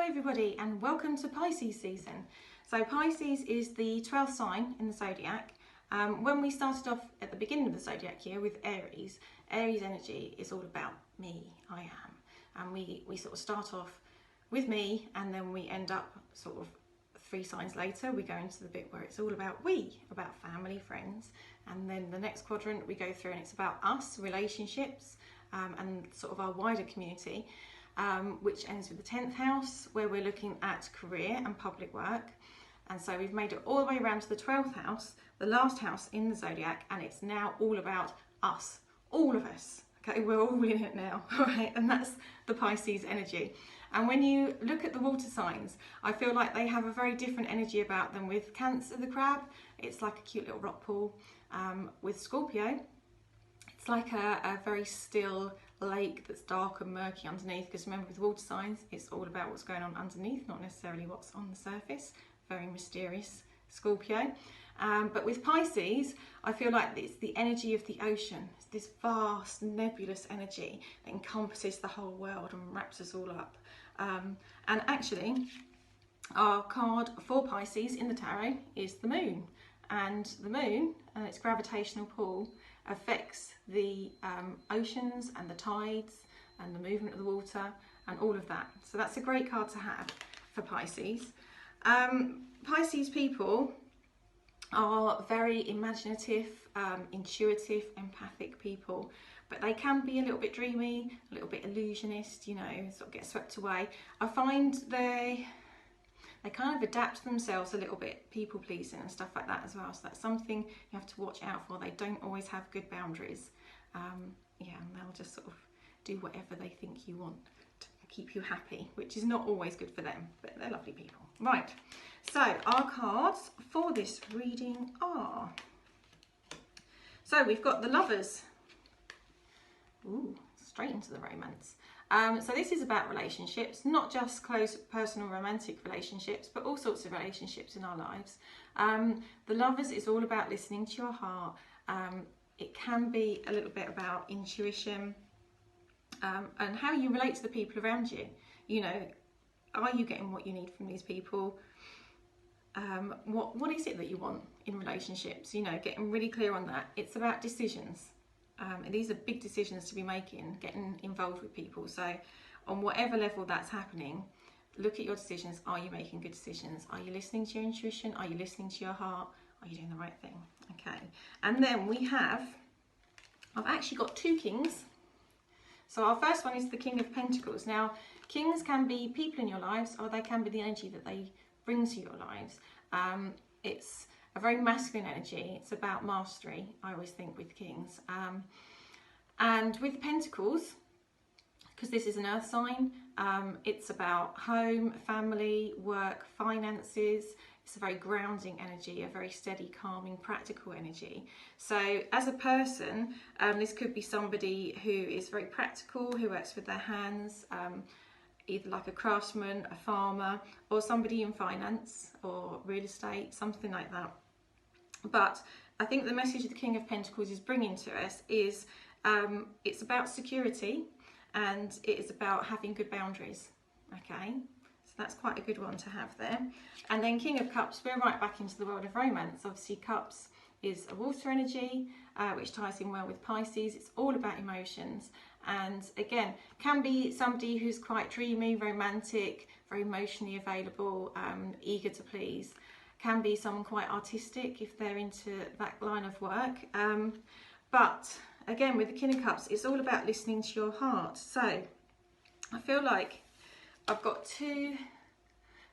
everybody and welcome to Pisces season. So Pisces is the 12th sign in the zodiac. When we started off at the beginning of the zodiac year with Aries energy is all about me, I am. And we sort of start off with me and then we end up sort of 3 signs later, we go into the bit where it's all about we, about family, friends. And then the next quadrant we go through and it's about us, relationships, and sort of our wider community. Which ends with the 10th house, where we're looking at career and public work. And so we've made it all the way around to the 12th house, the last house in the zodiac, and it's now all about us, all of us. Okay, we're all in it now, all right? And that's the Pisces energy. And when you look at the water signs, I feel like they have a very different energy about them. With Cancer, the crab, it's like a cute little rock pool. With Scorpio, it's like a very still lake that's dark and murky underneath, because remember with water signs it's all about what's going on underneath, not necessarily what's on the surface. Very mysterious Scorpio. But with Pisces, I feel like it's the energy of the ocean. It's this vast nebulous energy that encompasses the whole world and wraps us all up. And actually our card for Pisces in the tarot is the moon, and the moon and its gravitational pull affects the oceans and the tides and the movement of the water and all of that. So that's a great card to have for Pisces. Pisces people are very imaginative, intuitive, empathic people, but they can be a little bit dreamy, a little bit illusionist, you know, sort of get swept away. I find they kind of adapt themselves a little bit, people pleasing and stuff like that as well. So that's something you have to watch out for. They don't always have good boundaries. Yeah, and they'll just sort of do whatever they think you want to keep you happy, which is not always good for them, but they're lovely people. Right, so our cards for this reading are, so we've got the Lovers. Ooh, straight into the romance. So this is about relationships, not just close personal romantic relationships, but all sorts of relationships in our lives. The Lovers is all about listening to your heart. It can be a little bit about intuition and how you relate to the people around you. You know, are you getting what you need from these people? What is it that you want in relationships? You know, getting really clear on that. It's about decisions. And these are big decisions to be making, getting involved with people. So on whatever level that's happening, look at your decisions. Are you making good decisions? Are you listening to your intuition? Are you listening to your heart? Are you doing the right thing? Okay. And then I've actually got 2 kings. So our first one is the King of Pentacles. Now, kings can be people in your lives, or they can be the energy that they bring to your lives. It's a very masculine energy. It's about mastery, I always think, with kings. And with Pentacles, because this is an earth sign, it's about home, family, work, finances. It's a very grounding energy, a very steady, calming, practical energy. So as a person, this could be somebody who is very practical, who works with their hands, either like a craftsman, a farmer, or somebody in finance or real estate, something like that. But I think the message the King of Pentacles is bringing to us is it's about security, and it is about having good boundaries. Okay, so that's quite a good one to have there. And then King of Cups, we're right back into the world of romance. Obviously Cups is a water energy, which ties in well with Pisces. It's all about emotions, and again can be somebody who's quite dreamy, romantic, very emotionally available, eager to please. Can be someone quite artistic if they're into that line of work. But again, with the King of Cups, it's all about listening to your heart. So I feel like I've got 2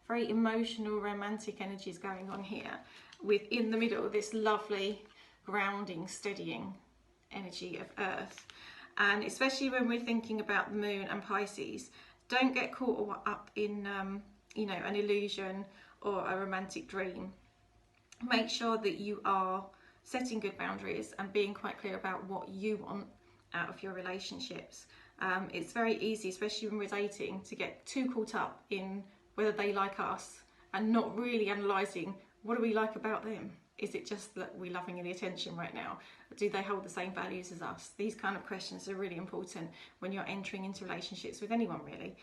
very emotional, romantic energies going on here, with in the middle this lovely, grounding, steadying energy of Earth. And especially when we're thinking about the Moon and Pisces, don't get caught up in you know, an illusion or a romantic dream. Make sure that you are setting good boundaries and being quite clear about what you want out of your relationships. It's very easy, especially when we're dating, to get too caught up in whether they like us and not really analysing what do we like about them. Is it just that we're loving the attention right now? Do they hold the same values as us? These kind of questions are really important when you're entering into relationships with anyone, really.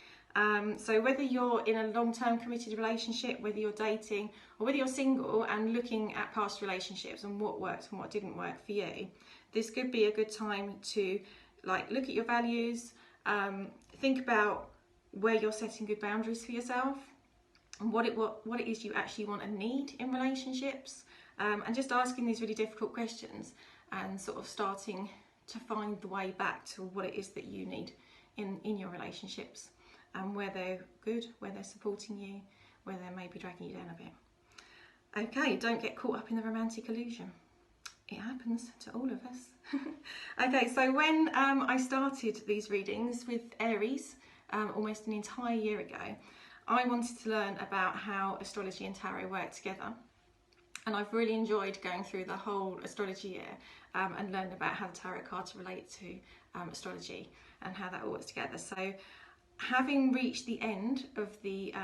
So whether you're in a long-term committed relationship, whether you're dating, or whether you're single and looking at past relationships and what worked and what didn't work for you, this could be a good time to look at your values, think about where you're setting good boundaries for yourself, and what it is you actually want and need in relationships, and just asking these really difficult questions and sort of starting to find the way back to what it is that you need in your relationships, and where they're good, where they're supporting you, where they're maybe dragging you down a bit. Okay, don't get caught up in the romantic illusion. It happens to all of us. Okay, so when I started these readings with Aries almost an entire year ago, I wanted to learn about how astrology and tarot work together. And I've really enjoyed going through the whole astrology year and learning about how the tarot cards relate to astrology and how that all works together. So having reached the end of the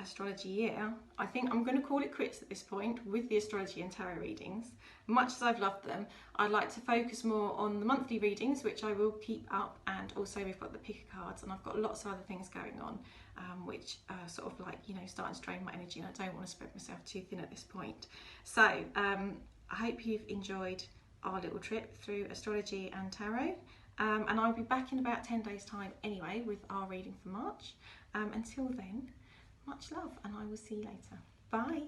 astrology year, I think I'm going to call it quits at this point with the astrology and tarot readings. Much as I've loved them, I'd like to focus more on the monthly readings, which I will keep up, and also we've got the picker cards, and I've got lots of other things going on which are sort of starting to drain my energy, and I don't want to spread myself too thin at this point. So I hope you've enjoyed our little trip through astrology and tarot, and I'll be back in about 10 days time anyway with our reading for March. Until then, much love, and I will see you later. Bye.